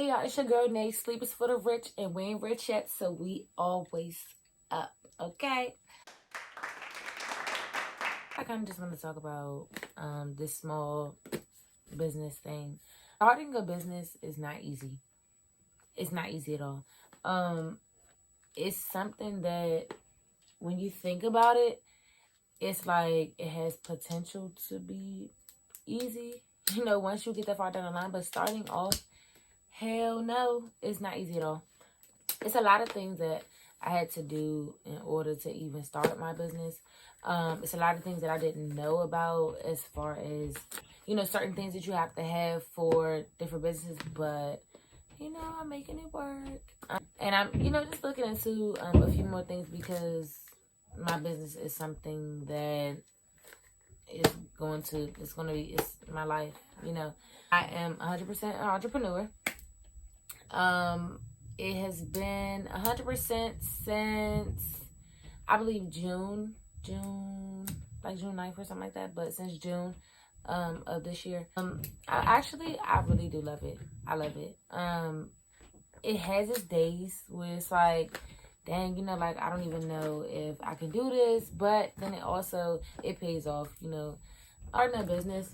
Hey y'all, it's your girl Nay. Sleep is for the rich, and we ain't rich yet, so we always up, okay? I kind of just want to talk about this small business thing. Starting a business is not easy. It's not easy at all. It's something that when you think about it, it's like it has potential to be easy, once you get that far down the line. But starting off, hell no, it's not easy at all. It's a lot of things that I had to do in order to even start my business. It's a lot of things that I didn't know about as far as, certain things that you have to have for different businesses. But, I'm making it work. And I'm, just looking into a few more things because my business is something that it's my life, I am 100% an entrepreneur. It has been 100% since, I believe, June, like June 9th or something like that. But since June of this year, I really do love it. I love it. It has its days where it's like, dang, like, I don't even know if I can do this. But then it pays off, Starting a business,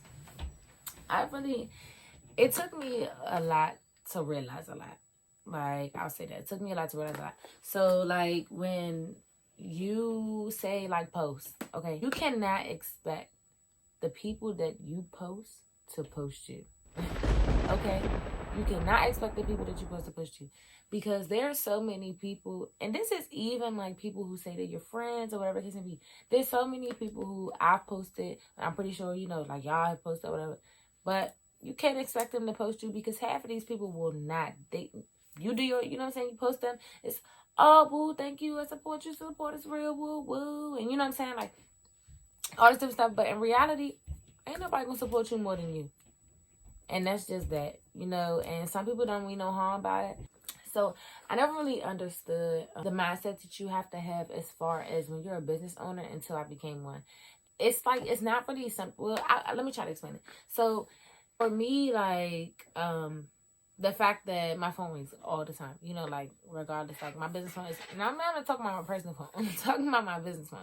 it took me a lot to realize a lot. Like, I'll say that. It took me a lot to realize a lot. So, like, when you say, like, post, okay, you cannot expect the people that you post to post you. Okay? You cannot expect the people that you post to post you. Because there are so many people, and this is even, like, people who say they're your friends or whatever it can be. There's so many people who I've posted, I'm pretty sure, like, y'all have posted or whatever. But you can't expect them to post you because half of these people will not. You do your, you post them. It's, oh, boo, thank you. I support you. Support is real. Woo, woo. And you know what I'm saying? Like, all this different stuff. But in reality, ain't nobody going to support you more than you. And that's just that, And some people don't mean no harm by it. So I never really understood the mindset that you have to have as far as when you're a business owner until I became one. It's like, it's not really simple. Well, let me try to explain it. So for me, like, the fact that my phone rings all the time, like, regardless, like, my business phone is, and I'm not talking about my personal phone, I'm talking about my business phone.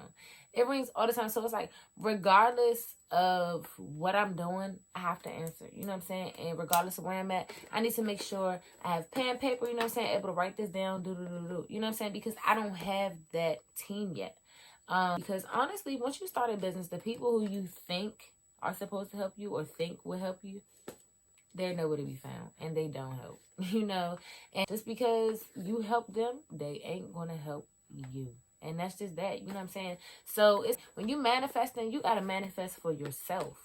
It rings all the time. So it's like, regardless of what I'm doing, I have to answer, you know what I'm saying? And regardless of where I'm at, I need to make sure I have pen, paper, you know what I'm saying, able to write this down, you know what I'm saying? Because I don't have that team yet. Because honestly, once you start a business, the people who you think are supposed to help you or think will help you, they're nowhere to be found, and they don't help, And just because you help them, they ain't gonna help you. And that's just that, you know what I'm saying? So it's when you manifesting, you gotta manifest for yourself.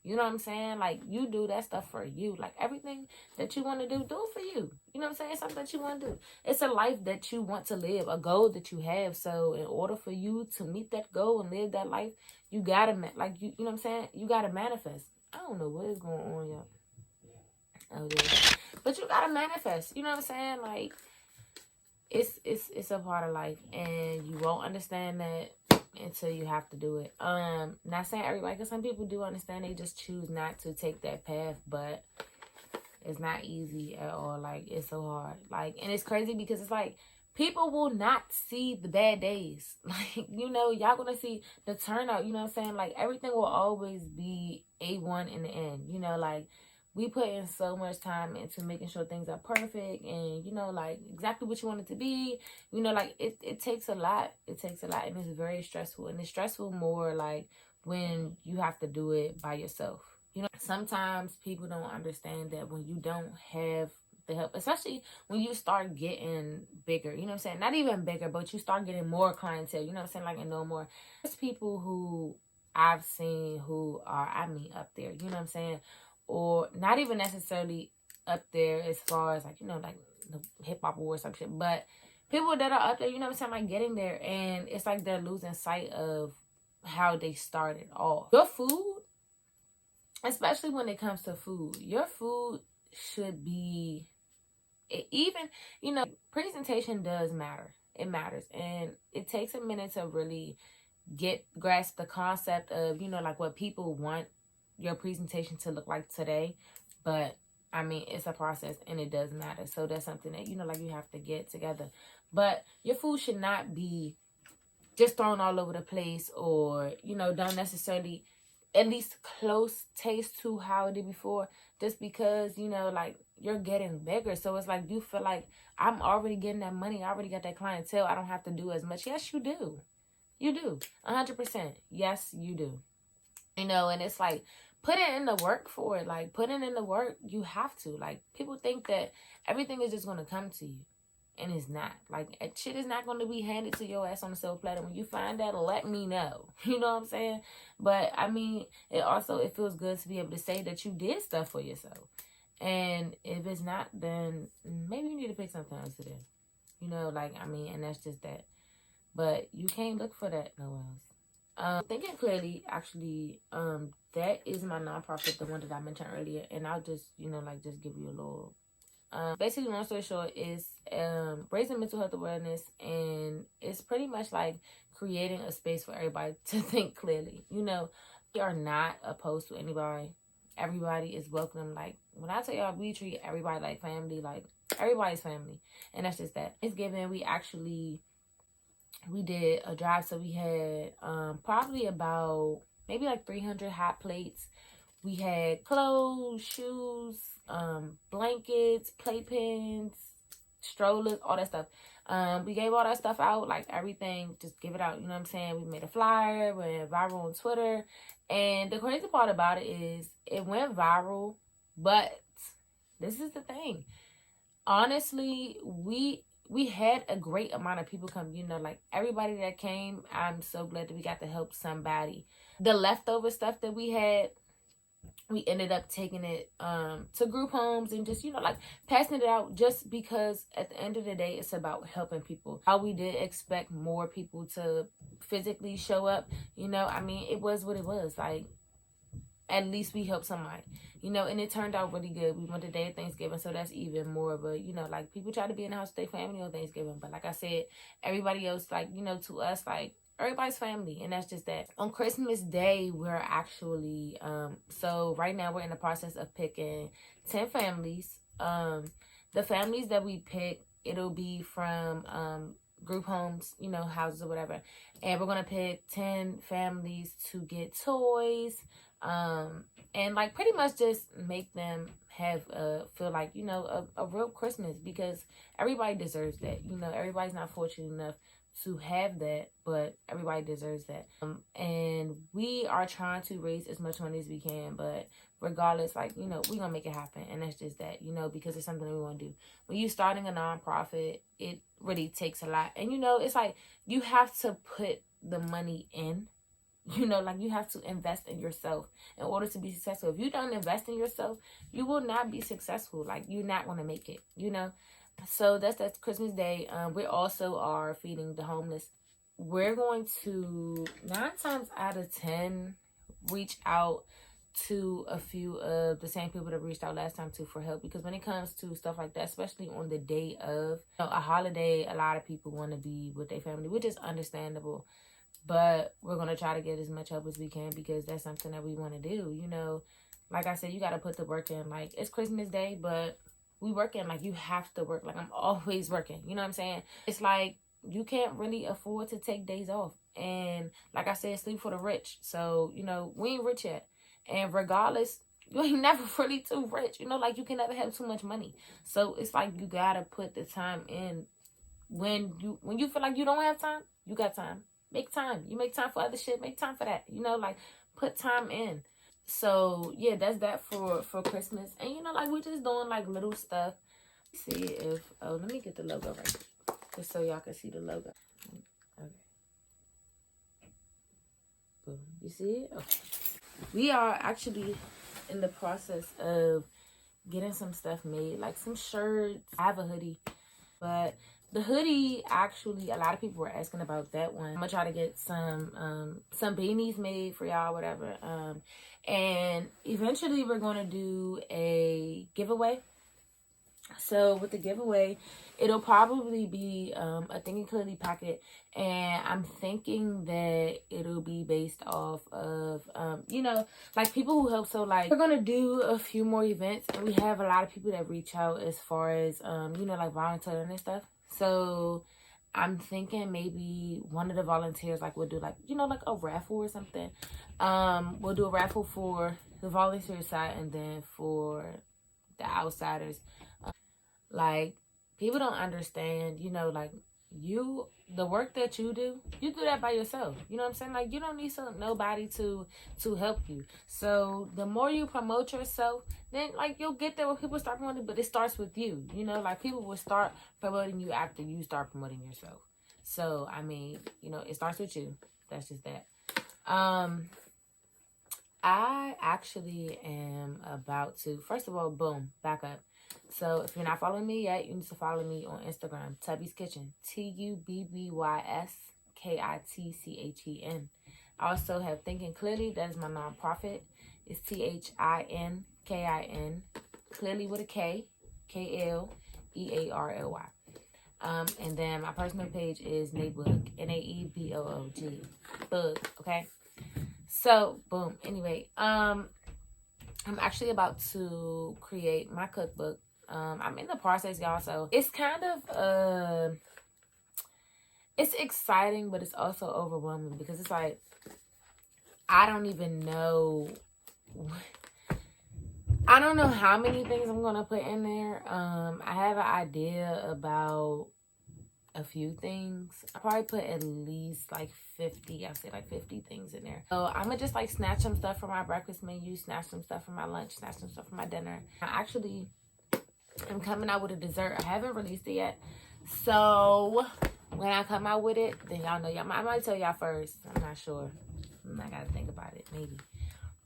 You know what I'm saying? Like, you do that stuff for you. Like, everything that you want to do it for you. You know what I'm saying? Something that you want to do. It's a life that you want to live, a goal that you have. So in order for you to meet that goal and live that life, you gotta, you know what I'm saying? You gotta manifest. I don't know what is going on, y'all. Oh, yeah. But you gotta manifest. You know what I'm saying? Like, it's a part of life, and you won't understand that until you have to do it. Not saying everybody, because some people do understand. They just choose not to take that path, but it's not easy at all. Like, it's so hard. Like, and it's crazy because it's like, people will not see the bad days. Like, y'all gonna see the turnout. You know what I'm saying? Like, everything will always be A1 in the end. Like, we put in so much time into making sure things are perfect and, like, exactly what you want it to be. Like, it takes a lot. It takes a lot, and it's very stressful. And it's stressful more, like, when you have to do it by yourself. Sometimes people don't understand that when you don't have the help, especially when you start getting bigger, you know what I'm saying? Not even bigger, but you start getting more clientele, you know what I'm saying? Like, and no more. There's people who I've seen who are, up there, you know what I'm saying? Or not even necessarily up there as far as, like, like the hip-hop awards or some shit, but people that are up there, you know what I'm saying, like, getting there, and it's like they're losing sight of how they started off. Your food, especially when it comes to food, your food should be, even, presentation does matter. It matters, and it takes a minute to really grasp the concept of, like, what people want your presentation to look like today. But I mean, it's a process and it does matter. So that's something that, you know, like you have to get together. But your food should not be just thrown all over the place, or, you know, don't necessarily at least close taste to how it did before, just because, you know, like you're getting bigger. So it's like you feel like, I'm already getting that money. I already got that clientele. I don't have to do as much. Yes, you do. You do. 100%. Yes, you do. You know, and it's like, put it in the work for it. Like, put it in the work. You have to. Like, people think that everything is just going to come to you. And it's not. Like, shit is not going to be handed to your ass on the silver platter. When you find that, let me know. You know what I'm saying? But, I mean, it feels good to be able to say that you did stuff for yourself. And if it's not, then maybe you need to pick something else to do. You know, like, I mean, and that's just that. But you can't look for that nowhere else. Thinking clearly, actually, that is my nonprofit, the one that I mentioned earlier. And I'll just, you know, like, just give you a little... basically, long story short, is raising mental health awareness, and it's pretty much like creating a space for everybody to think clearly. You know, we are not opposed to anybody. Everybody is welcome. Like, when I tell y'all, we treat everybody like family. Like, everybody's family, and that's just that. It's given. We did a drive, so we had probably about maybe like 300 hot plates. We had clothes, shoes, blankets, playpens, strollers, all that stuff. We gave all that stuff out, like everything, just give it out, you know what I'm saying? We made a flyer, went viral on Twitter, and the crazy part about it is it went viral, but this is the thing. Honestly, we had a great amount of people come, you know, like everybody that came, I'm so glad that we got to help somebody. The leftover stuff that we had, we ended up taking it to group homes and just, you know, like passing it out, just because at the end of the day, it's about helping people. How we did expect more people to physically show up, you know, I mean, it was what it was. Like, at least we helped somebody, you know, and it turned out really good. We went the day of Thanksgiving, so that's even more. But, you know, like, people try to be in the house with their family on Thanksgiving. But like I said, everybody else, like, you know, to us, like, everybody's family, and that's just that. On Christmas Day, we're actually, so right now we're in the process of picking 10 families. The families that we pick, it'll be from group homes, you know, houses or whatever. And we're going to pick 10 families to get toys, and like pretty much just make them have feel like, you know, a real Christmas, because everybody deserves that. You know, everybody's not fortunate enough to have that, but everybody deserves that. And we are trying to raise as much money as we can, but regardless, like, you know, we're gonna make it happen. And that's just that, you know, because it's something that we want to do. When you're starting a nonprofit, it really takes a lot. And, you know, it's like you have to put the money in. You know, like, you have to invest in yourself in order to be successful. If you don't invest in yourself, you will not be successful. Like, you're not going to make it, you know. So that's Christmas Day. We also are feeding the homeless. We're going to 9 times out of 10 reach out to a few of the same people that reached out last time too for help, because when it comes to stuff like that, especially on the day of, you know, a holiday, a lot of people want to be with their family, which is understandable. But we're going to try to get as much help as we can, because that's something that we want to do. You know, like I said, you got to put the work in. Like, it's Christmas Day, but we working. Like, you have to work. Like, I'm always working. You know what I'm saying? It's like, you can't really afford to take days off. And like I said, sleep for the rich. So, you know, we ain't rich yet. And regardless, you ain't never really too rich. You know, like, you can never have too much money. So it's like, you got to put the time in. When you feel like you don't have time, you got time. Make time. You make time for other shit. Make time for that. You know, like, put time in. So, yeah, that's that for Christmas. And, you know, like, we're just doing, like, little stuff. See if... Oh, let me get the logo right. Just so y'all can see the logo. Okay. Boom. You see it? Okay. We are actually in the process of getting some stuff made. Like, some shirts. I have a hoodie. But... the hoodie, actually, a lot of people were asking about that one. I'm gonna try to get some beanies made for y'all, whatever. And eventually we're gonna do a giveaway. So with the giveaway, it'll probably be a Thinking Clearly packet, and I'm thinking that it'll be based off of you know, like people who help. So like we're gonna do a few more events, and we have a lot of people that reach out as far as you know, like volunteering and stuff. So I'm thinking maybe one of the volunteers, like, we'll do, like, you know, like a raffle or something. We'll do a raffle for the volunteer side, and then for the outsiders. Like, people don't understand, you know, like, the work that you do that by yourself. You know what I'm saying? Like, you don't need nobody to help you. So the more you promote yourself, then like you'll get there when people start promoting. But it starts with you. You know, like people will start promoting you after you start promoting yourself. So I mean, you know, it starts with you. That's just that. I actually am about to, first of all, boom, back up. So if you're not following me yet, you need to follow me on Instagram, Tubby's Kitchen, TUBBYSKITCHEN. I also have Thinking Clearly, that is my nonprofit. It's THINKIN, clearly with a K, KLEARLY. And then my personal page is Naeboog, NAEBOOG, Boog, okay? So, boom. Anyway, I'm actually about to create my cookbook. I'm in the process, y'all. So it's kind of it's exciting, but it's also overwhelming because it's like I don't even know. I don't know how many things I'm gonna put in there. I have an idea about a few things. I probably put at least like 50, I'll say like 50 things in there. So I'm gonna just like snatch some stuff from my breakfast menu, snatch some stuff from my lunch, snatch some stuff from my dinner. I actually am coming out with a dessert. I haven't released it yet. So when I come out with it, then y'all know. I might tell y'all first. I'm not sure. I gotta think about it, maybe.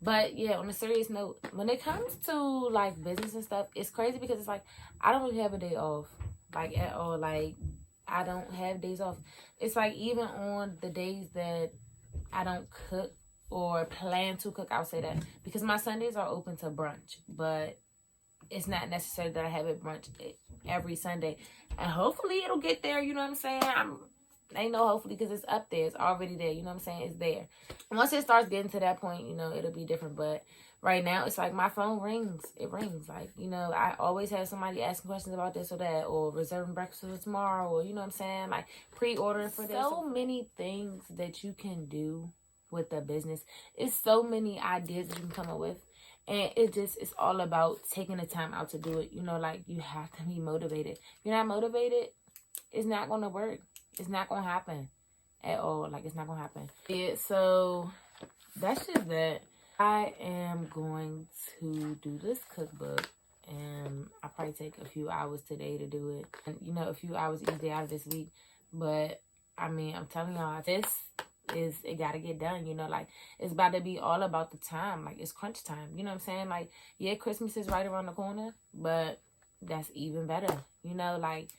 But yeah, on a serious note, when it comes to like business and stuff, it's crazy because it's like I don't really have a day off, like at all. Like I don't have days off. It's like even on the days that I don't cook or plan to cook, I'll say that, because my Sundays are open to brunch, but it's not necessary that I have it brunch every Sunday. And hopefully it'll get there, you know what I'm saying? Ain't no hopefully because it's up there. It's already there, you know what I'm saying? It's there. Once it starts getting to that point, you know, it'll be different. But right now, it's like my phone rings. It rings. Like, you know, I always have somebody asking questions about this or that, or reserving breakfast for tomorrow, or, you know what I'm saying? Like, pre-ordering for this. So many things that you can do with a business. It's so many ideas that you can come up with. And it's all about taking the time out to do it. You know, like, you have to be motivated. If you're not motivated, it's not going to work. It's not going to happen at all. Like, it's not going to happen. Yeah, so that's just that. I am going to do this cookbook, and I'll probably take a few hours today to do it. And, you know, a few hours each day out of this week. But, I mean, I'm telling y'all, it got to get done, you know, like, it's about to be all about the time. Like, it's crunch time, you know what I'm saying? Like, yeah, Christmas is right around the corner, but that's even better, you know, like,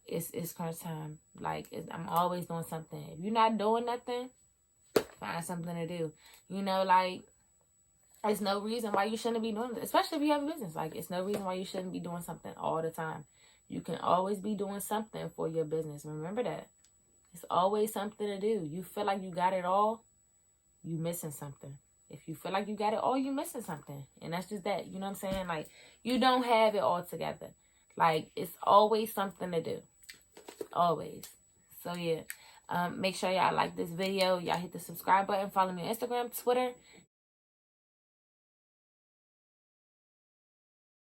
it's crunch time. Like, I'm always doing something. If you're not doing nothing, find something to do, you know, like, there's no reason why you shouldn't be doing it, especially if you have a business. Like, it's no reason why you shouldn't be doing something all the time. You can always be doing something for your business. Remember that. It's always something to do. You feel like you got it all, you missing something. If you feel like you got it all, you missing something. And that's just that. You know what I'm saying? Like, you don't have it all together. Like, it's always something to do. Always. So, yeah. Make sure y'all like this video. Y'all hit the subscribe button. Follow me on Instagram, Twitter.